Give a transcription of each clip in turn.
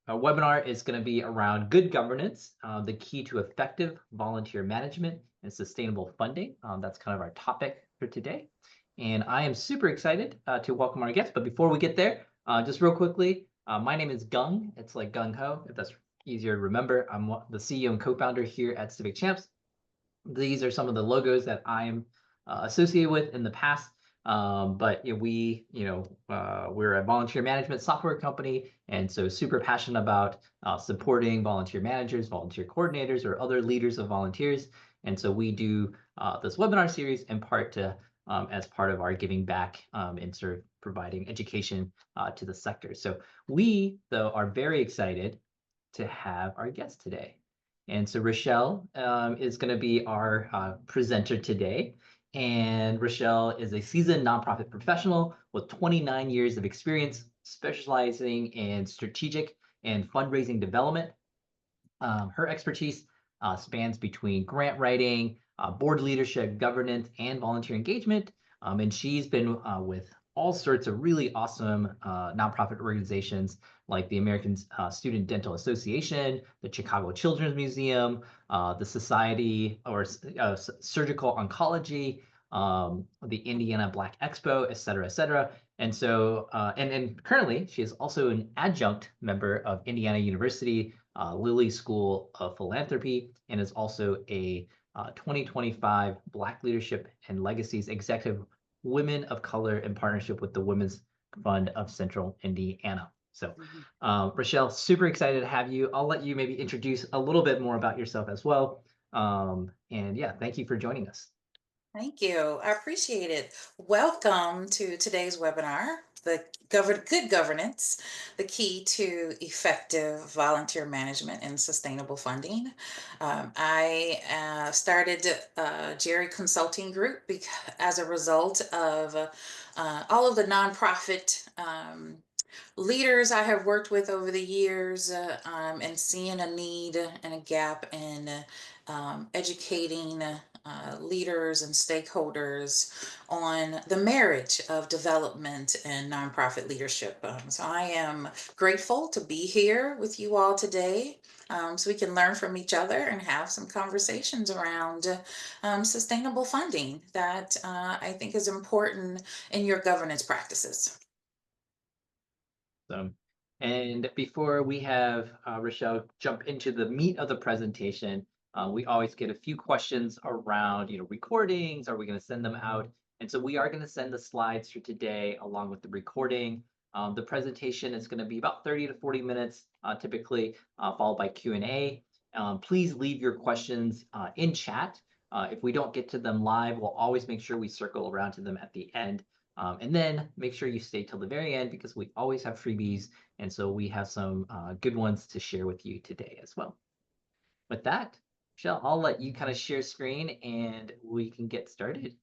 Our webinar is going to be around good governance, the key to effective volunteer management and sustainable funding. That's kind of our topic for today. And I am super excited to welcome our guests. But before we get there, just real quickly, my name is Gung. It's like Gung Ho, if that's easier to remember. I'm the CEO and co-founder here at Civic Champs. These are some of the logos that I'm associated with in the past. But we're a volunteer management software company, and so super passionate about supporting volunteer managers, volunteer coordinators, or other leaders of volunteers. And so we do this webinar series in part to as part of our giving back and sort of providing education to the sector. So we, though, are very excited to have our guest today. And so Rochelle is going to be our presenter today. And Rochelle is a seasoned nonprofit professional with 29 years of experience specializing in strategic and fundraising development. Her expertise spans between grant writing, board leadership, governance, and volunteer engagement. And she's been with all sorts of really awesome nonprofit organizations like the American Student Dental Association, the Chicago Children's Museum, the Society or Surgical Oncology, the Indiana Black Expo, et cetera, et cetera. And so, and currently, she is also an adjunct member of Indiana University Lilly School of Philanthropy, and is also a 2025 Black Leadership and Legacies Executive Women of Color in partnership with the Women's Fund of Central Indiana. So, Rochelle, super excited to have you. I'll let you maybe introduce a little bit more about yourself as well. And yeah, thank you for joining us. Thank you. I appreciate it. Welcome to today's webinar, Good Governance, the Key to Effective Volunteer Management and Sustainable Funding. I started Jerry Consulting Group as a result of all of the nonprofit leaders I have worked with over the years and seeing a need and a gap in educating leaders and stakeholders on the marriage of development and nonprofit leadership. So I am grateful to be here with you all today. So we can learn from each other and have some conversations around sustainable funding that I think is important in your governance practices. So, and before we have Rochelle jump into the meat of the presentation, we always get a few questions around, recordings. Are we going to send them out? And so we are going to send the slides for today along with the recording. The presentation is going to be about 30 to 40 minutes, typically followed by Q&A. Please leave your questions in chat. If we don't get to them live, we'll always make sure we circle around to them at the end. And then make sure you stay till the very end because we always have freebies. And so we have some good ones to share with you today as well. With that, Michelle, I'll let you kind of share screen and we can get started.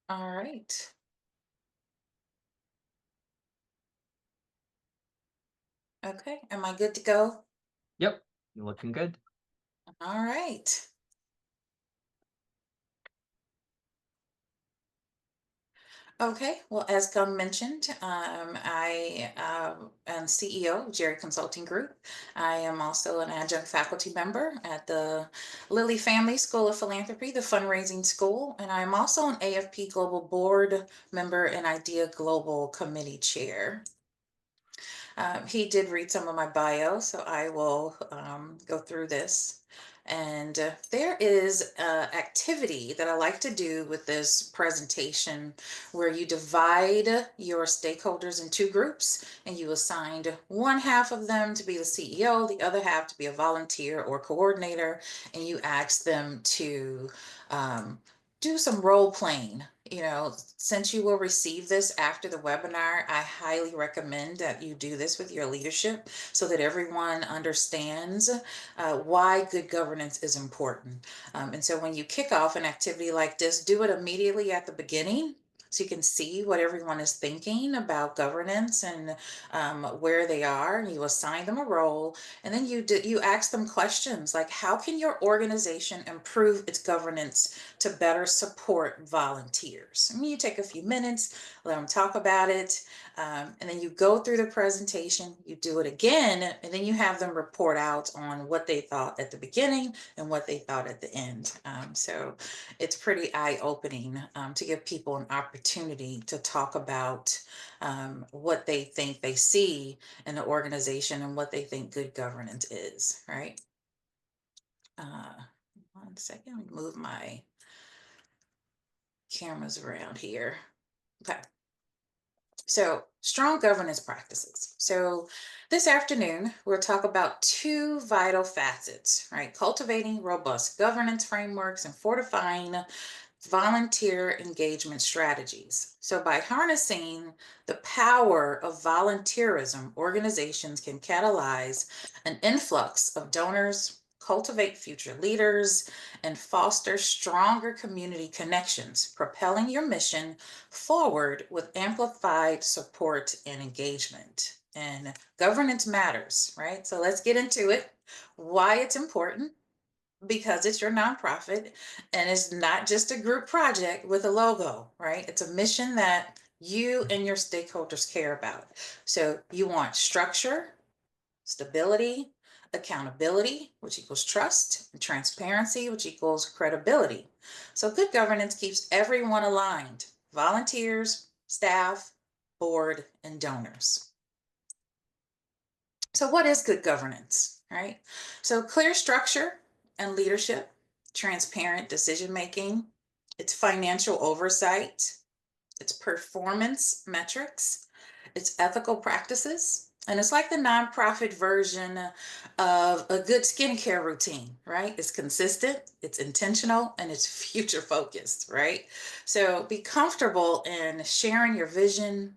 All right. Okay, am I good to go? Yep, you're looking good. All right. Okay, well, as Gunn mentioned, I am CEO of Jerry Consulting Group. I am also an adjunct faculty member at the Lilly Family School of Philanthropy, the fundraising school, and I'm also an AFP Global Board member and IDEA Global Committee Chair. He did read some of my bio, so I will go through this. And there is an activity that I like to do with this presentation where you divide your stakeholders in two groups and you assigned one half of them to be the CEO, the other half to be a volunteer or coordinator, and you ask them to do some role playing. Since you will receive this after the webinar, I highly recommend that you do this with your leadership so that everyone understands why good governance is important. And so when you kick off an activity like this, do it immediately at the beginning so you can see what everyone is thinking about governance and where they are. You assign them a role, and then you ask them questions like, how can your organization improve its governance to better support volunteers? And you take a few minutes, let them talk about it. And then you go through the presentation, you do it again, and then you have them report out on what they thought at the beginning and what they thought at the end. So it's pretty eye-opening to give people an opportunity to talk about what they think they see in the organization and what they think good governance is, right? Uh, 1 second, let me move my cameras around here. Okay. So, strong governance practices. So, this afternoon, we'll talk about two vital facets, right? Cultivating robust governance frameworks and fortifying volunteer engagement strategies. So, by harnessing the power of volunteerism, organizations can catalyze an influx of donors, cultivate future leaders, and foster stronger community connections, propelling your mission forward with amplified support and engagement. And governance matters, right? So, let's get into it. Why it's important, because it's your nonprofit and it's not just a group project with a logo, right? It's a mission that you and your stakeholders care about. So you want structure, stability, accountability, which equals trust, and transparency, which equals credibility. So good governance keeps everyone aligned: volunteers, staff, board, and donors. So, what is good governance, right? So, clear structure and leadership, transparent decision making, it's financial oversight, it's performance metrics, it's ethical practices, and it's like the nonprofit version of a good skincare routine, right? It's consistent, it's intentional, and it's future focused, right? So, be comfortable in sharing your vision,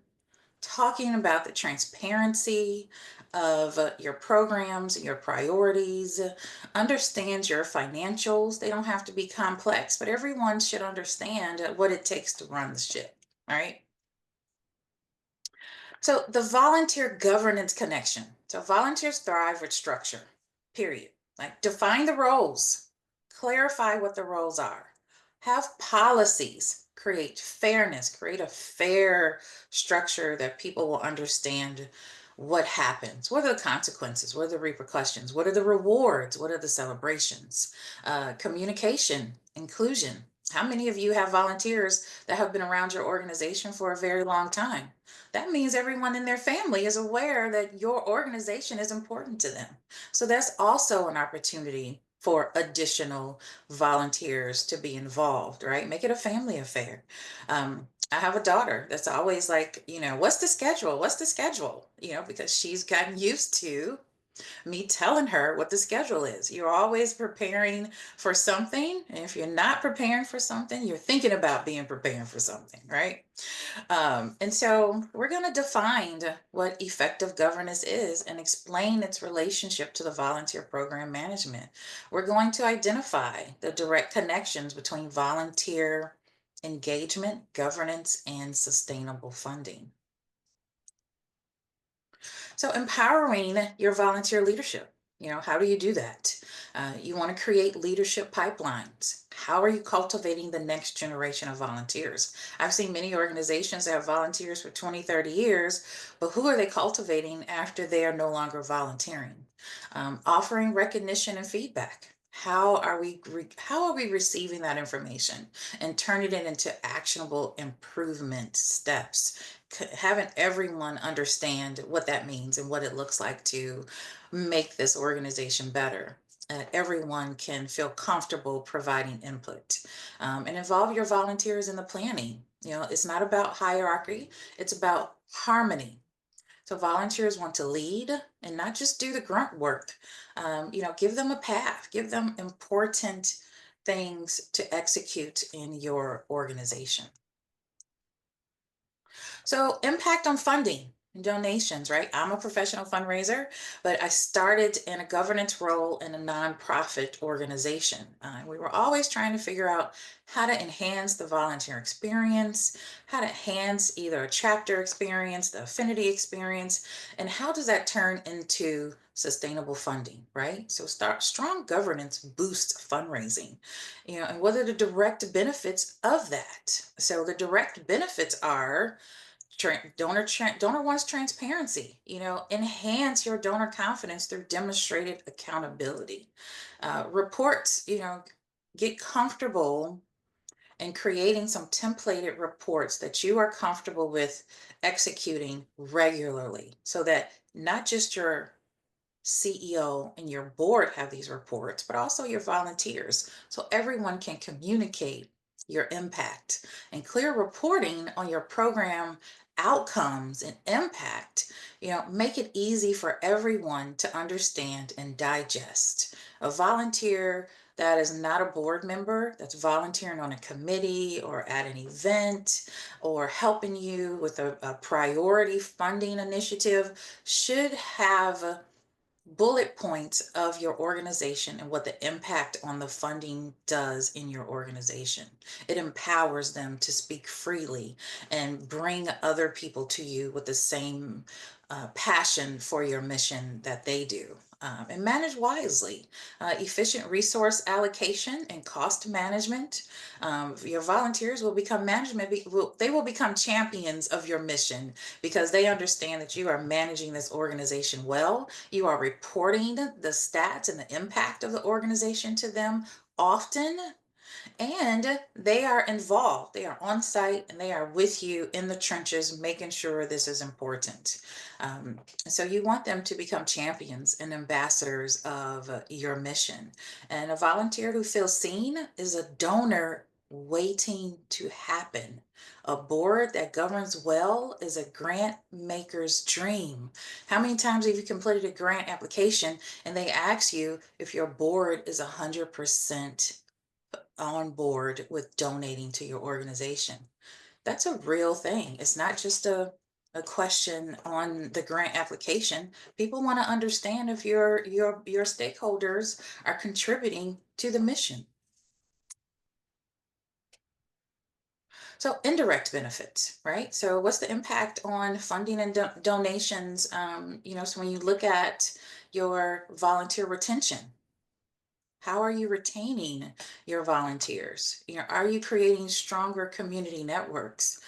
talking about the transparency of your programs, your priorities, understand your financials. They don't have to be complex, but everyone should understand what it takes to run the ship, right? So the volunteer governance connection. So volunteers thrive with structure, period. Like define the roles, clarify what the roles are, have policies, create fairness, create a fair structure that people will understand what happens, what are the consequences, what are the repercussions, what are the rewards, what are the celebrations, communication, inclusion. How many of you have volunteers that have been around your organization for a very long time? That means everyone in their family is aware that your organization is important to them. So that's also an opportunity for additional volunteers to be involved, right? Make it a family affair. I have a daughter that's always like, what's the schedule? What's the schedule? Because she's gotten used to me telling her what the schedule is. You're always preparing for something. And if you're not preparing for something, you're thinking about being prepared for something, right? And so we're going to define what effective governance is and explain its relationship to the volunteer program management. We're going to identify the direct connections between volunteer engagement, governance, and sustainable funding. So empowering your volunteer leadership. How do you do that? You want to create leadership pipelines. How are you cultivating the next generation of volunteers? I've seen many organizations that have volunteers for 20, 30 years, but who are they cultivating after they are no longer volunteering? Offering recognition and feedback. How are we receiving that information and turning it into actionable improvement steps? Having everyone understand what that means and what it looks like to make this organization better. Everyone can feel comfortable providing input, and involve your volunteers in the planning. It's not about hierarchy, it's about harmony. So volunteers want to lead and not just do the grunt work. Give them a path, give them important things to execute in your organization. So, impact on funding and donations, right? I'm a professional fundraiser, but I started in a governance role in a nonprofit organization. We were always trying to figure out how to enhance the volunteer experience, how to enhance either a chapter experience, the affinity experience, and how does that turn into sustainable funding, right? So, strong governance boosts fundraising, and what are the direct benefits of that? So, the direct benefits are Donor wants transparency. Enhance your donor confidence through demonstrated accountability. Reports, get comfortable and creating some templated reports that you are comfortable with executing regularly so that not just your CEO and your board have these reports, but also your volunteers, so everyone can communicate your impact. And clear reporting on your program outcomes and impact, make it easy for everyone to understand and digest. A volunteer that is not a board member, that's volunteering on a committee or at an event or helping you with a priority funding initiative, should have bullet points of your organization and what the impact on the funding does in your organization. It empowers them to speak freely and bring other people to you with the same passion for your mission that they do. And manage wisely. Efficient resource allocation and cost management. Your volunteers will become they will become champions of your mission because they understand that you are managing this organization well. You are reporting the stats and the impact of the organization to them often, and they are involved. They are on site and they are with you in the trenches, making sure this is important. So you want them to become champions and ambassadors of your mission. And a volunteer who feels seen is a donor waiting to happen. A board that governs well is a grant maker's dream. How many times have you completed a grant application and they ask you if your board is 100% on board with donating to your organization? That's a real thing. It's not just a question on the grant application. People want to understand if your stakeholders are contributing to the mission. So indirect benefits, right? So what's the impact on funding and donations? So when you look at your volunteer retention, how are you retaining your volunteers? Are you creating stronger community networks?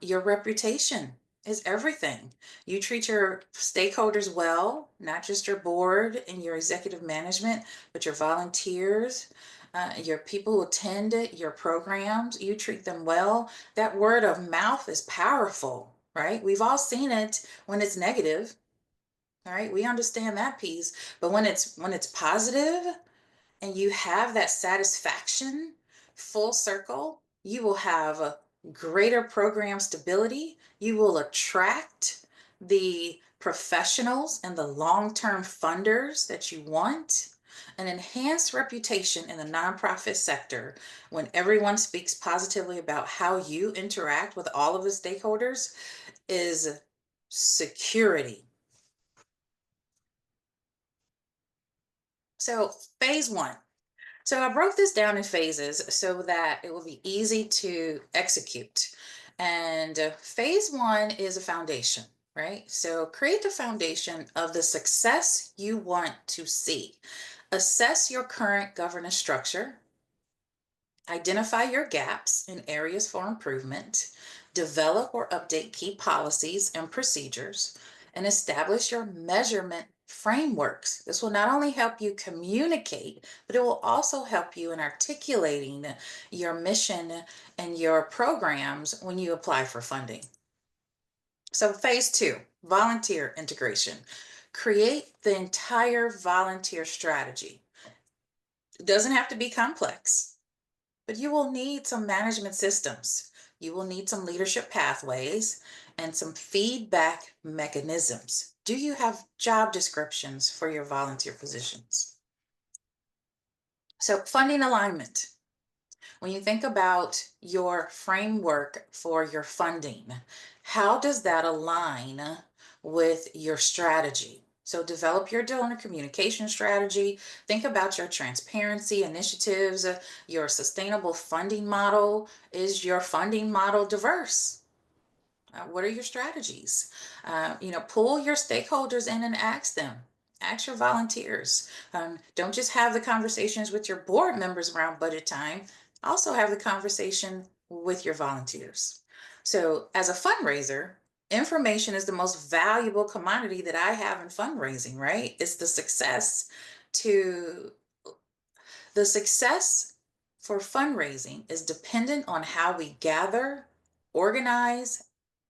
Your reputation is everything. You treat your stakeholders well, not just your board and your executive management, but your volunteers, your people who attend your programs. You treat them well. That word of mouth is powerful, right? We've all seen it when it's negative, all right? We understand that piece, but when it's positive, and you have that satisfaction full circle, you will have a greater program stability. You will attract the professionals and the long-term funders that you want. An enhanced reputation in the nonprofit sector, when everyone speaks positively about how you interact with all of the stakeholders, is security. So phase one. So I broke this down in phases so that it will be easy to execute. And phase one is a foundation, right? So create the foundation of the success you want to see. Assess your current governance structure. Identify your gaps and areas for improvement. Develop or update key policies and procedures, and establish your measurement frameworks. This will not only help you communicate, but it will also help you in articulating your mission and your programs when you apply for funding. So phase two, volunteer integration. Create the entire volunteer strategy. It doesn't have to be complex, but you will need some management systems. You will need some leadership pathways and some feedback mechanisms. Do you have job descriptions for your volunteer positions? So funding alignment. When you think about your framework for your funding, how does that align with your strategy? So develop your donor communication strategy. Think about your transparency initiatives, your sustainable funding model. Is your funding model diverse? What are your strategies? Pull your stakeholders in and ask them. Ask your volunteers. Don't just have the conversations with your board members around budget time. Also have the conversation with your volunteers. So, as a fundraiser, information is the most valuable commodity that I have in fundraising, right? It's to the success for fundraising is dependent on how we gather, organize,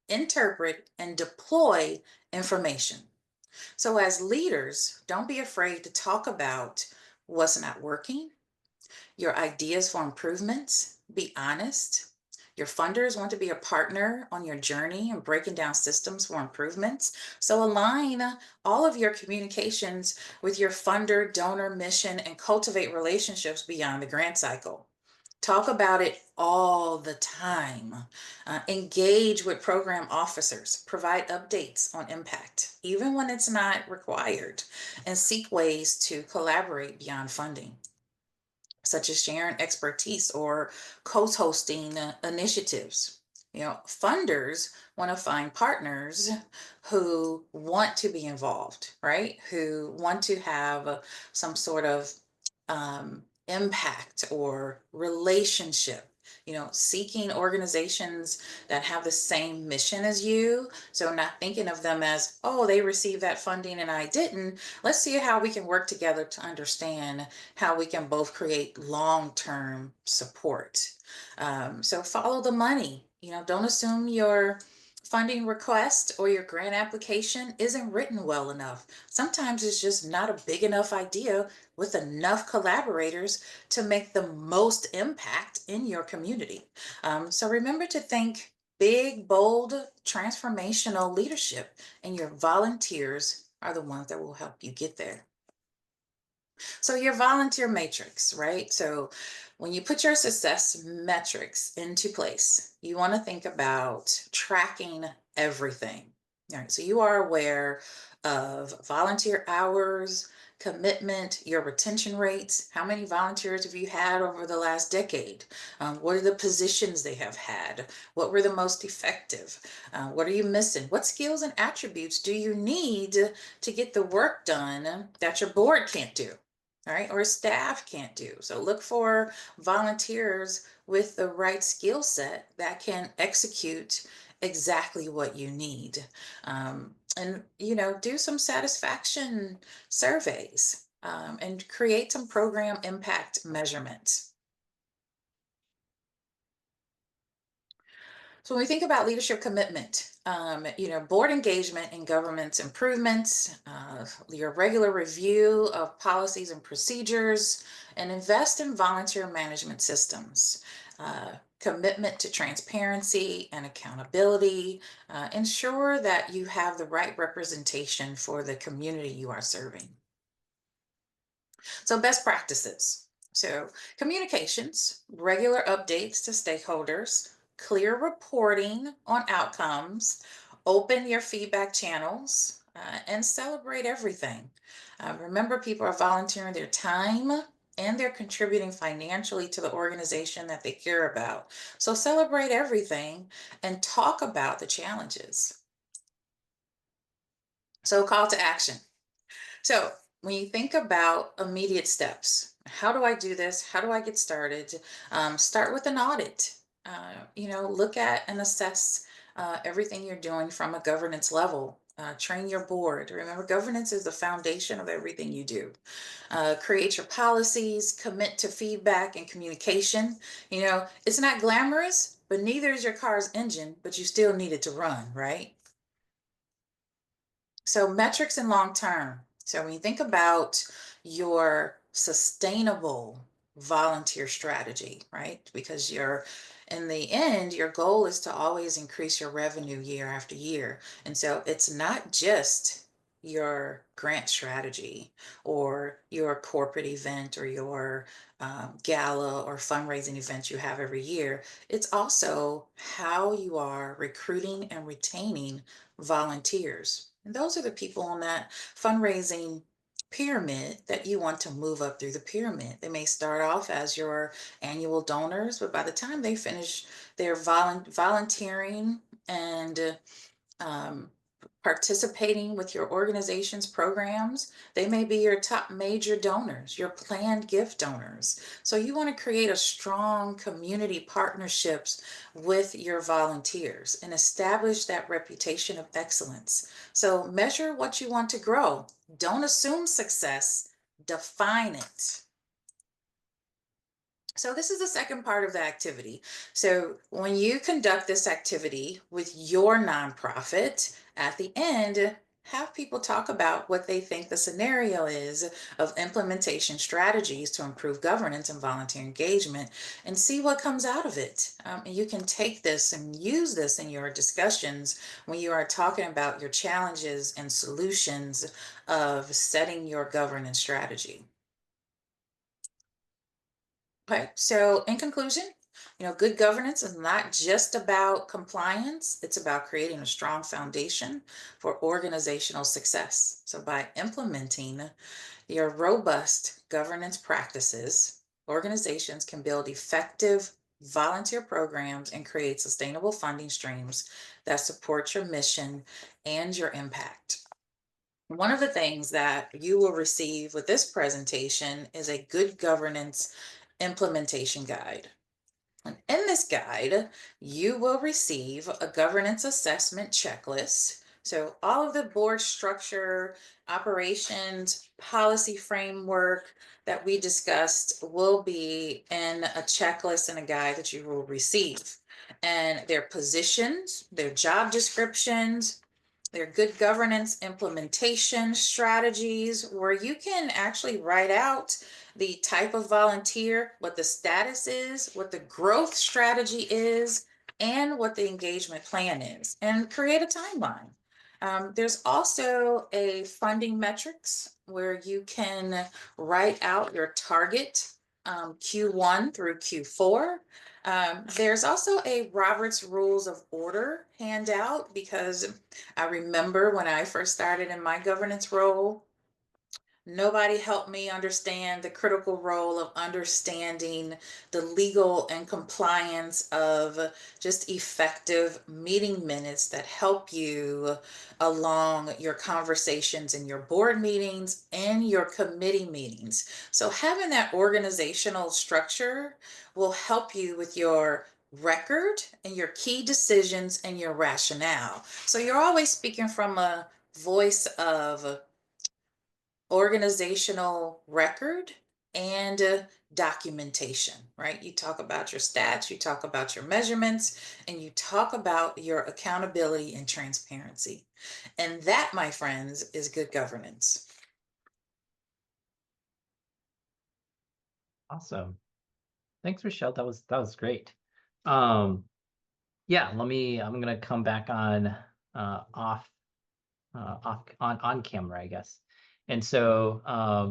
interpret, and deploy information. So, as leaders, don't be afraid to talk about what's not working, your ideas for improvements. Be honest. Your funders want to be a partner on your journey and breaking down systems for improvements. So align all of your communications with your funder, donor mission, and cultivate relationships beyond the grant cycle. Talk about it all the time. Engage with program officers. Provide updates on impact, even when it's not required, and seek ways to collaborate beyond funding, such as sharing expertise or co-hosting initiatives. Funders want to find partners who want to be involved, right? Who want to have some sort of impact or relationship. Seeking organizations that have the same mission as you. So, not thinking of them as, oh, they received that funding and I didn't. Let's see how we can work together to understand how we can both create long-term support. So follow the money. Don't assume your funding request or your grant application isn't written well enough. Sometimes it's just not a big enough idea with enough collaborators to make the most impact in your community. So remember to think big, bold, transformational leadership, and your volunteers are the ones that will help you get there. So your volunteer matrix, right? So when you put your success metrics into place, you want to think about tracking everything. All right. So you are aware of volunteer hours, commitment, your retention rates. How many volunteers have you had over the last decade? What are the positions they have had? What were the most effective? What are you missing? What skills and attributes do you need to get the work done that your board can't do? All right, or staff can't do. So look for volunteers with the right skill set that can execute exactly what you need. And do some satisfaction surveys, and create some program impact measurements. So when we think about leadership commitment, board engagement in government's improvements, your regular review of policies and procedures, and invest in volunteer management systems. Commitment to transparency and accountability. Ensure that you have the right representation for the community you are serving. So, best practices. So, communications, regular updates to stakeholders, clear reporting on outcomes, open your feedback channels, and celebrate everything. Remember, people are volunteering their time and they're contributing financially to the organization that they care about. So, celebrate everything and talk about the challenges. So, call to action. So, when you think about immediate steps, how do I do this? How do I get started? Start with an audit. Look at and assess everything you're doing from a governance level. Train your board. Remember, governance is the foundation of everything you do. Create your policies, commit to feedback and communication. It's not glamorous, but neither is your car's engine, but you still need it to run, right? So metrics and long term. So when you think about your sustainable volunteer strategy, right? Because in the end, your goal is to always increase your revenue year after year. And so it's not just your grant strategy or your corporate event or your gala or fundraising event you have every year. It's also how you are recruiting and retaining volunteers. And those are the people on that fundraising pyramid that you want to move up through the pyramid. They may start off as your annual donors, but by the time they finish their volunteering and um, participating with your organization's programs. They may be your top major donors, your planned gift donors. So you want to create a strong community partnerships with your volunteers and establish that reputation of excellence. So measure what you want to grow. Don't assume success, define it. So this is the second part of the activity. So when you conduct this activity with your nonprofit, at the end, have people talk about what they think the scenario is of implementation strategies to improve governance and volunteer engagement and see what comes out of it. And you can take this and use this in your discussions when you are talking about your challenges and solutions of setting your governance strategy. Okay, so in conclusion, good governance is not just about compliance, it's about creating a strong foundation for organizational success. So by implementing your robust governance practices, organizations can build effective volunteer programs and create sustainable funding streams that support your mission and your impact. One of the things that you will receive with this presentation is a good governance implementation guide. And in this guide, you will receive a governance assessment checklist. So all of the board structure, operations, policy framework that we discussed will be in a checklist and a guide that you will receive. And their positions, their job descriptions, their good governance implementation strategies, where you can actually write out the type of volunteer, what the status is, what the growth strategy is, and what the engagement plan is, and create a timeline. There's also a funding metrics where you can write out your target Q1 through Q4. There's also a Robert's Rules of Order handout because I remember when I first started in my governance role, nobody helped me understand the critical role of understanding the legal and compliance of just effective meeting minutes that help you along your conversations in your board meetings and your committee meetings. So having that organizational structure will help you with your record and your key decisions and your rationale. So you're always speaking from a voice of organizational record and documentation, right? You talk about your stats, you talk about your measurements, and you talk about your accountability and transparency. And that, my friends, is good governance. Awesome. Thanks, Rochelle. That was great. Um, yeah, I'm gonna come back on off on camera, I guess. And so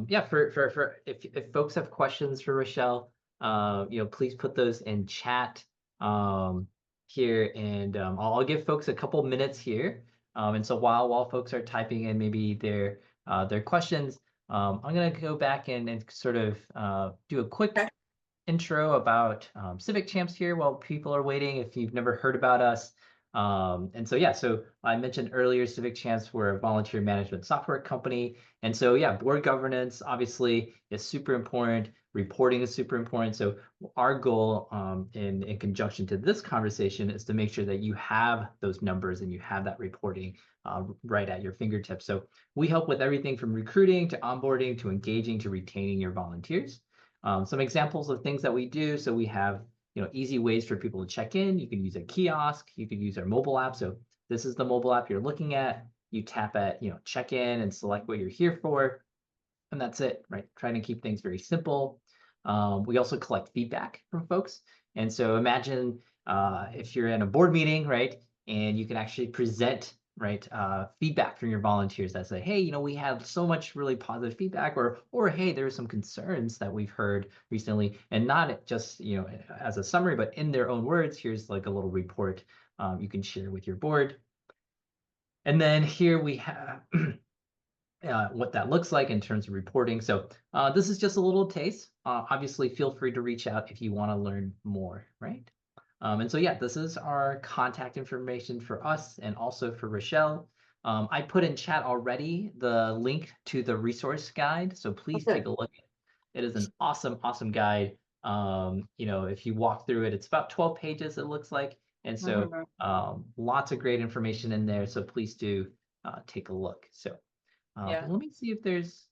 yeah, for if folks have questions for Rochelle, please put those in chat here, and I'll give folks a couple minutes here. And so while folks are typing in maybe their questions, I'm gonna go back and sort of do a quick Okay. intro about Civic Champs here while people are waiting, if you've never heard about us. And so, yeah, so I mentioned earlier, Civic Champs, we're a volunteer management software company. And so, yeah, board governance obviously is super important. Reporting is super important. So our goal in conjunction to this conversation is to make sure that you have those numbers and you have that reporting right at your fingertips. So we help with everything from recruiting to onboarding to engaging to retaining your volunteers. Some examples of things that we do. So we have easy ways for people to check in. You can use a kiosk. You can use our mobile app. So this is the mobile app you're looking at. You tap at check in and select what you're here for, and that's it, right? Trying to keep things very simple. We also collect feedback from folks. And so imagine if you're in a board meeting, right, and you can actually present, right, feedback from your volunteers that say, hey, we had so much really positive feedback, or hey, there are some concerns that we've heard recently, and not just as a summary, but in their own words. Here's like a little report you can share with your board. And then here we have what that looks like in terms of reporting. So this is just a little taste. Obviously, feel free to reach out if you want to learn more, right? And so, yeah, this is our contact information for us and also for Rochelle. I put in chat already the link to the resource guide, so please Okay. take a look. It is an awesome, awesome guide. If you walk through it, it's about 12 pages, it looks like. And so Mhm. lots of great information in there. So please do take a look. So Yeah. let me see if there's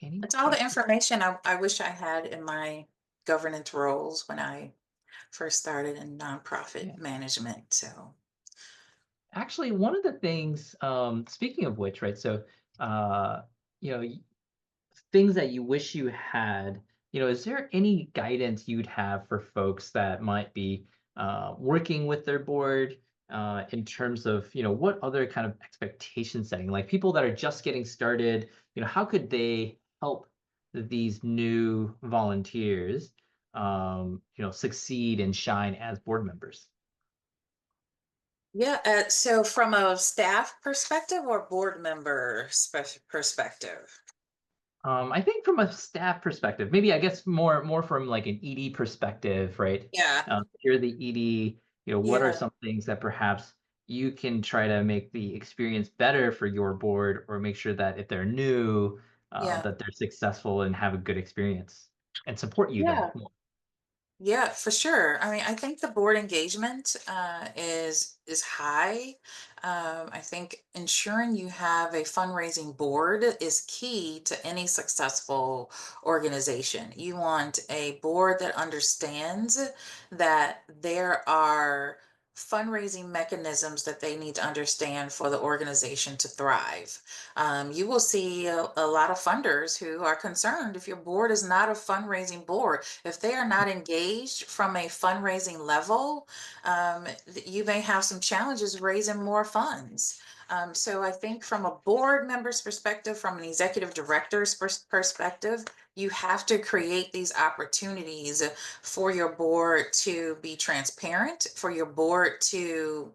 any It's all the questions. information I wish I had in my governance roles when I first started in nonprofit Yeah. management. So, Actually, one of the things, speaking of which, right? So, uh, you know, things that you wish you had, is there any guidance you'd have for folks that might be working with their board in terms of, what other kind of expectation setting, like people that are just getting started, how could they help these new volunteers, succeed and shine as board members? yeah. So, from a staff perspective or board member perspective? I think from a staff perspective, maybe I guess more from like an ED perspective, right? Yeah. If you're the ED, what are Yeah. some things that perhaps you can try to make the experience better for your board, or make sure that if they're new, Yeah. that they're successful and have a good experience and support you then Yeah. more. Yeah, for sure. I mean, I think the board engagement is high. I think ensuring you have a fundraising board is key to any successful organization. You want a board that understands that there are fundraising mechanisms that they need to understand for the organization to thrive. You will see a lot of funders who are concerned if your board is not a fundraising board, if they are not engaged from a fundraising level, you may have some challenges raising more funds. So I think from a board member's perspective, from an executive director's perspective, you have to create these opportunities for your board to be transparent, for your board to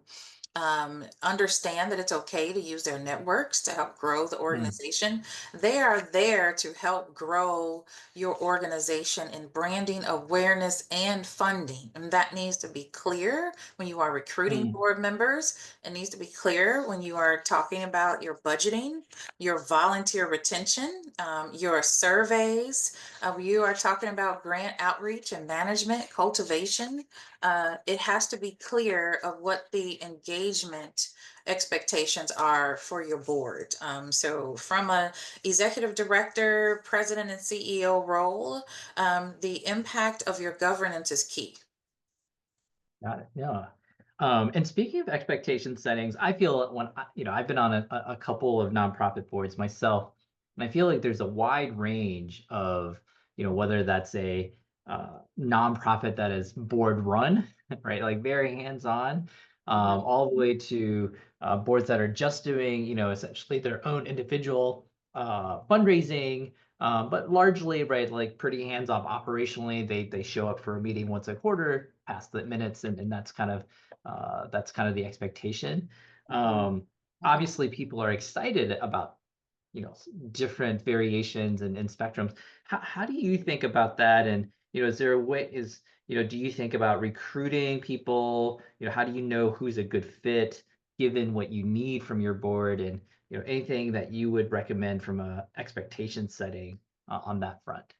understand that it's okay to use their networks to help grow the Mm, organization. They are there to help grow your organization in branding, awareness, and funding. And that needs to be clear when you are recruiting mm, board members. It needs to be clear when you are talking about your budgeting, your volunteer retention, your surveys. You are talking about grant outreach and management, cultivation. It has to be clear of what the engagement expectations are for your board. So from a executive director, president, and CEO role, the impact of your governance is key. got it. Yeah. And speaking of expectation settings, I feel I've been on a couple of nonprofit boards myself, and I feel like there's a wide range of, whether that's a nonprofit that is board run, right, like very hands-on, Mhm. all the way to boards that are just doing, essentially their own individual fundraising, but largely, right, like pretty hands-off operationally. They show up for a meeting once a quarter, pass the minutes, and that's kind of the expectation. Mhm. Um, Mhm. Obviously, people are excited about different variations and spectrums. How do you think about that? And is there a way do you think about recruiting people? How do you know who's a good fit given what you need from your board? And anything that you would recommend from a expectation setting on that front?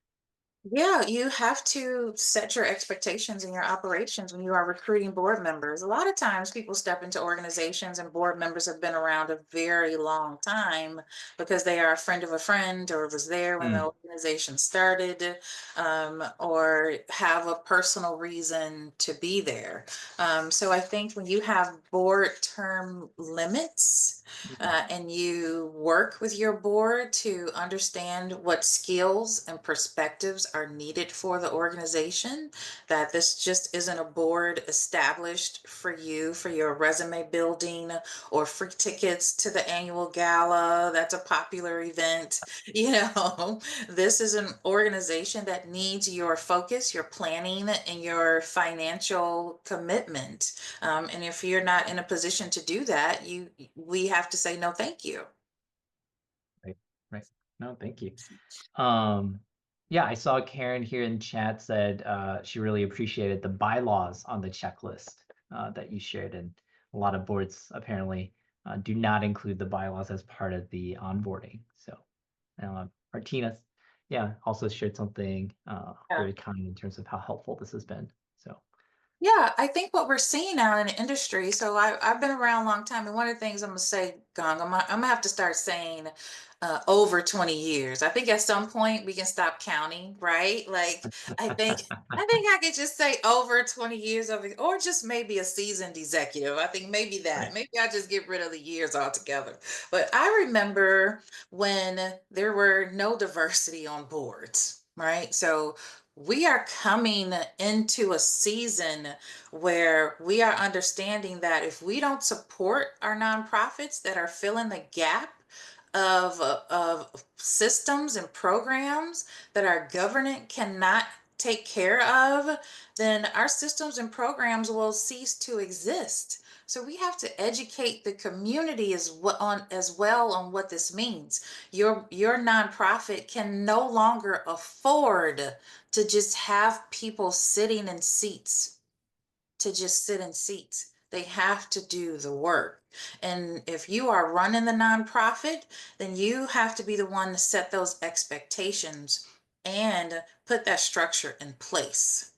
Yeah, you have to set your expectations in your operations when you are recruiting board members. A lot of times people step into organizations and board members have been around a very long time because they are a friend of a friend or was there when the Mm, organization started, or have a personal reason to be there. So I think when you have board term limits, mm, and you work with your board to understand what skills and perspectives are needed for the organization, that this just isn't a board established for you for your resume building or free tickets to the annual gala. That's a popular event. This is an organization that needs your focus, your planning, and your financial commitment. And if you're not in a position to do that, we have to say no, thank you. right, right. No, thank you. Um, yeah, I saw Karen here in chat said she really appreciated the bylaws on the checklist that you shared, and a lot of boards apparently do not include the bylaws as part of the onboarding. So Martina, yeah, also shared something very kind in terms of how helpful this has been. So Yeah, I think what we're seeing now in the industry, so I've been around a long time, and one of the things I'm gonna say, Gong, I'm gonna have to start saying over 20 years. I think at some point we can stop counting, right? Like I think I could just say over 20 years of it, or just maybe a seasoned executive. I think maybe that. right, Maybe I just get rid of the years altogether. But I remember when there were no diversity on boards, right? So we are coming into a season where we are understanding that if we don't support our nonprofits that are filling the gap of systems and programs that our government cannot take care of, then our systems and programs will cease to exist. So we have to educate the community as well on what this means. Your nonprofit can no longer afford to just have people sitting in seats, to just sit in seats. They have to do the work. And if you are running the nonprofit, then you have to be the one to set those expectations and put that structure in place.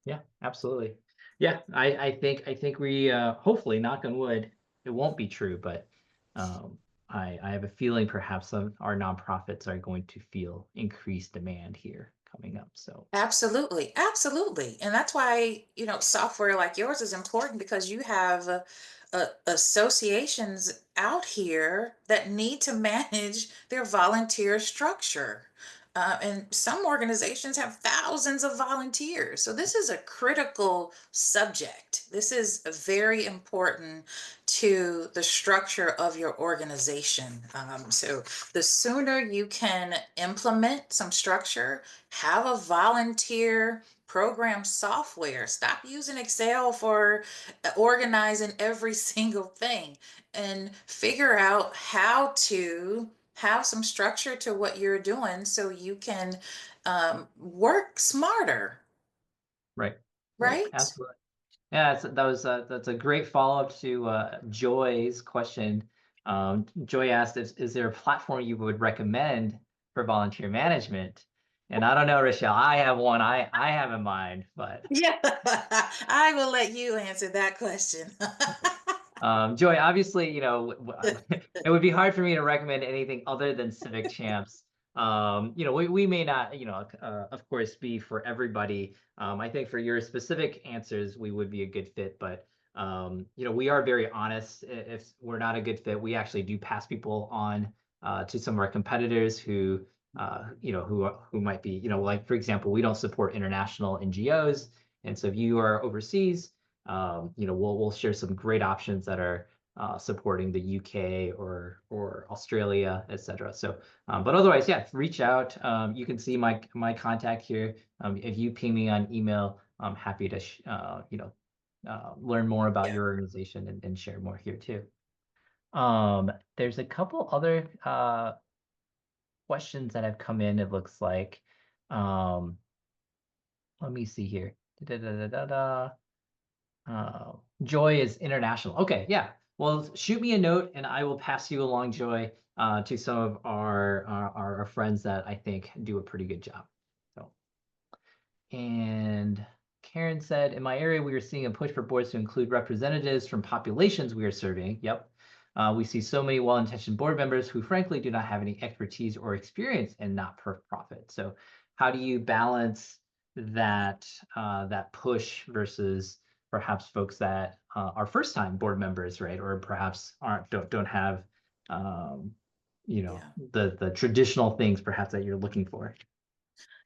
yeah, absolutely. Yeah, I think we hopefully, knock on wood, it won't be true, but I have a feeling perhaps some our nonprofits are going to feel increased demand here coming up. So Absolutely, absolutely. And that's why, software like yours is important because you have associations out here that need to manage their volunteer structure. And some organizations have thousands of volunteers. So this is a critical subject. This is very important to the structure of your organization. So the sooner you can implement some structure, have a volunteer program software. Stop using Excel for organizing every single thing, and figure out how to have some structure to what you're doing so you can work smarter, right, right, right? absolutely. Yeah, that's a great follow-up to Joy's question. Joy asked, is there a platform you would recommend for volunteer management? And I don't know, Rochelle, I have one I have in mind, but Yeah, I will let you answer that question. Joy, obviously, it would be hard for me to recommend anything other than Civic Champs. We may not, of course, be for everybody. I think for your specific answers, we would be a good fit, but we are very honest. If we're not a good fit, we actually do pass people on to some of our competitors who might be, like for example, we don't support international NGOs, and so if you are overseas, we'll share some great options that are supporting the UK or Australia, etc. So, but otherwise, yeah, reach out. You can see my contact here. If you ping me on email, I'm happy to learn more about Yeah. your organization and share more here too. There's a couple other questions that have come in. It looks like. Um, Let me see here. Da, da, da, da, da. Joy is international. Okay, yeah. Well, shoot me a note and I will pass you along, Joy, to some of our friends that I think do a pretty good job. So, and Karen said, in my area, we are seeing a push for boards to include representatives from populations we are serving. Yep. We see so many well-intentioned board members who frankly do not have any expertise or experience in not-for-profit. So how do you balance that push versus perhaps folks that are first-time board members, right? Or perhaps don't have um, Yeah. the traditional things perhaps that you're looking for.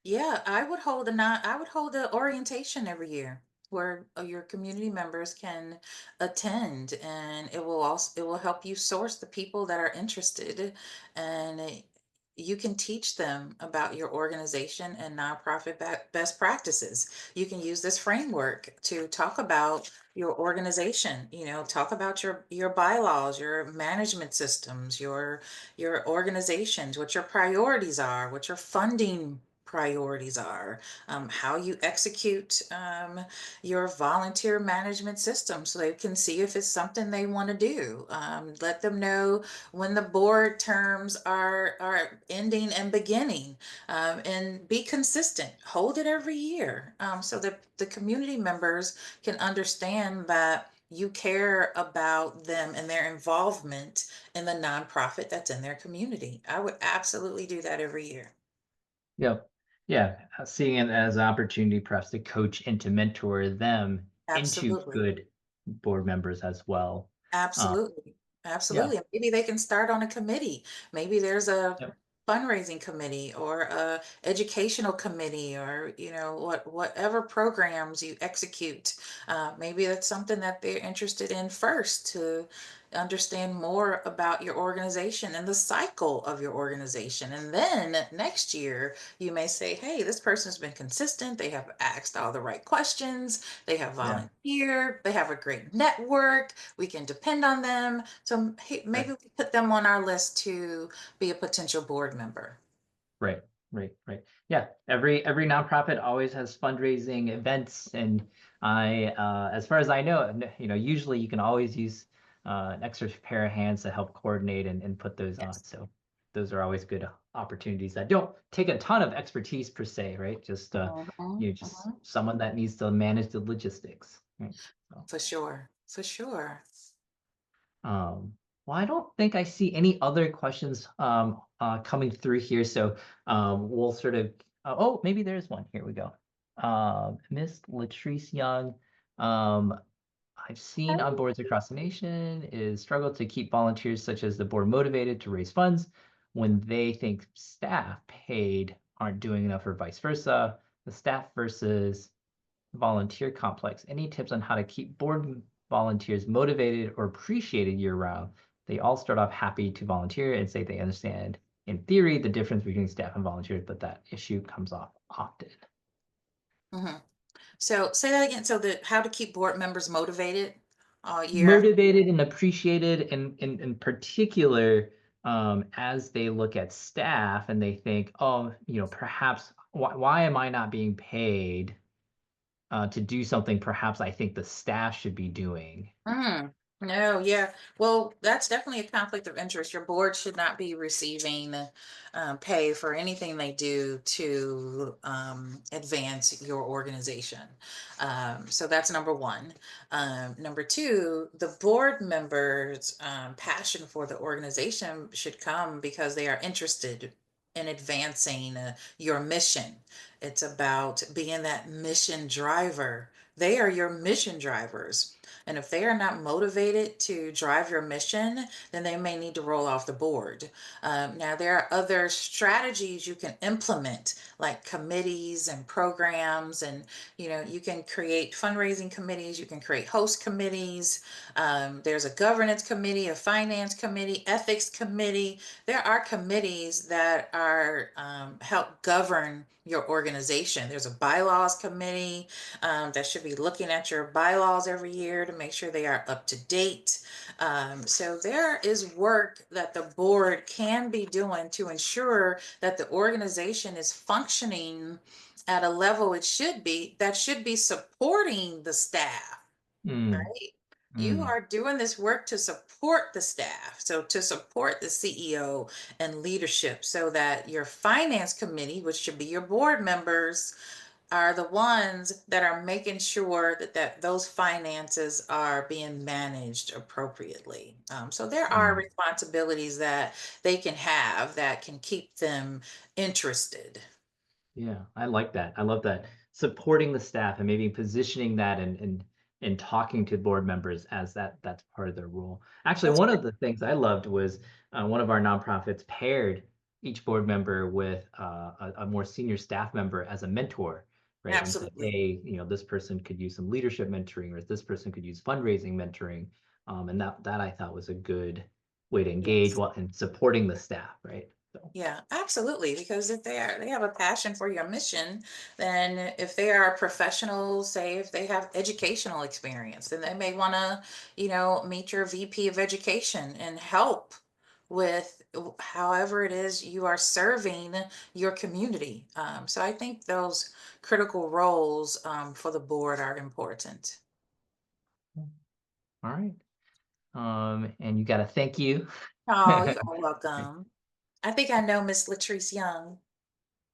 Yeah, I would hold the orientation every year where your community members can attend, and it will help you source the people that are interested, and you can teach them about your organization and nonprofit best practices. You can use this framework to talk about your organization, talk about your bylaws, your management systems, your organizations, what your priorities are, what your funding priorities are, how you execute your volunteer management system so they can see if it's something they want to do. Let them know when the board terms are ending and beginning, and be consistent. Hold it every year, so that the community members can understand that you care about them and their involvement in the nonprofit that's in their community. I would absolutely do that every year. Yep. Yeah. Seeing it as an opportunity perhaps to coach and to mentor them into Absolutely. good board members as well. Uh, Absolutely. yeah. Absolutely. And maybe they can start on a committee. Maybe there's a Yep. fundraising committee or a educational committee, or whatever programs you execute. Maybe that's something that they're interested in first, to understand more about your organization and the cycle of your organization. And then next year you may say, hey, this person's been consistent, they have asked all the right questions, they have Yeah. volunteered, they have a great network, we can depend on them. So hey, Right. maybe we put them on our list to be a potential board member. Right. Right. Right. Yeah. Every nonprofit always has fundraising events, and as far as I know, usually you can always use an extra pair of hands to help coordinate and put those on. Yes. So those are always good opportunities that don't take a ton of expertise per se, right? Just Mhm, just mhm. someone that needs to manage the logistics. Right. So. For sure. For sure. Well, I don't think I see any other questions coming through here. So we'll sort of, oh, maybe there's one. Here we go. Miss Latrice Young, um, I've seen on boards across the nation is struggle to keep volunteers such as the board motivated to raise funds when they think staff paid aren't doing enough or vice versa. The staff versus volunteer complex. Any tips on how to keep board volunteers motivated or appreciated year round? They all start off happy to volunteer and say they understand in theory the difference between staff and volunteers, but that issue comes up often. Mhm. So say that again. So how to keep board members motivated all year after Motivated and appreciated, and in particular, as they look at staff and they think, oh, perhaps why am I not being paid to do something perhaps I think the staff should be doing? Mm, no, yeah. Well, that's definitely a conflict of interest. Your board should not be receiving pay for anything they do to advance your organization. So that's number one. Number two, the board members' passion for the organization should come because they are interested in advancing your mission. It's about being that mission driver. They are your mission drivers. And if they are not motivated to drive your mission, then they may need to roll off the board. Now, there are other strategies you can implement, like committees and programs, and you can create fundraising committees, you can create host committees. There's a governance committee, a finance committee, ethics committee. There are committees that are help govern your organization. There's a bylaws committee that should be looking at your bylaws every year to make sure they are up to date. So there is work that the board can be doing to ensure that the organization is functioning at a level it should be, that should be supporting the staff, Mm, right? You mm, are doing this work to support the staff, so to support the CEO and leadership, so that your finance committee, which should be your board members, are the ones that are making sure that those finances are being managed appropriately. So there are mm. responsibilities that they can have that can keep them interested. Yeah, I like that. I love that. Supporting the staff and maybe positioning that and talking to board members as that's part of their role. Actually, That's one right. of the things I loved was one of our nonprofits paired each board member with a more senior staff member as a mentor, right? And said, Absolutely. hey, this person could use some leadership mentoring, or this person could use fundraising mentoring. And that I thought was a good way to engage Yes. while and supporting the staff, right? So, Yeah, absolutely. Because if they have a passion for your mission, then if they are professionals, say if they have educational experience, then they may want to, meet your VP of education and help with however it is you are serving your community. So I think those critical roles for the board are important. All right. And you got to thank you. Oh, you are welcome. I think I know Miss Latrice Young.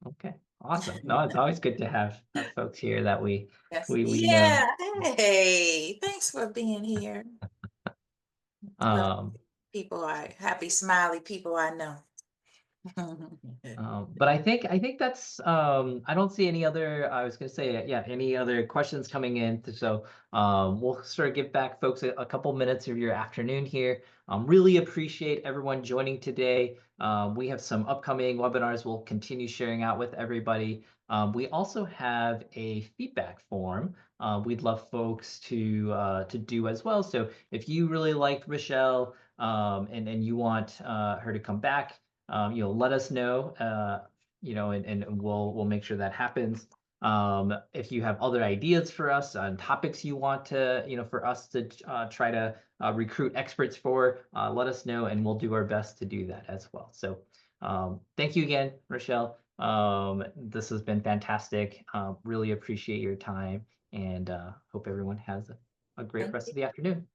Okay, awesome. No, it's always good to have folks here that we Yes. we know. Yeah. Hey, thanks for being here. Love Um, people I happy, smiley people I know. but I think that's I don't see any other. I was gonna say yeah, any other questions coming in. So we'll sort of give back folks a couple minutes of your afternoon here. Really appreciate everyone joining today. We have some upcoming webinars we'll continue sharing out with everybody. We also have a feedback form. We'd love folks to do as well. So if you really liked Rochelle and you want her to come back, let us know, and we'll make sure that happens. If you have other ideas for us on topics you want to, for us to try to recruit experts for, let us know, and we'll do our best to do that as well. So, thank you again, Rochelle. This has been fantastic. Really appreciate your time, and hope everyone has a great Thank rest you. of the afternoon.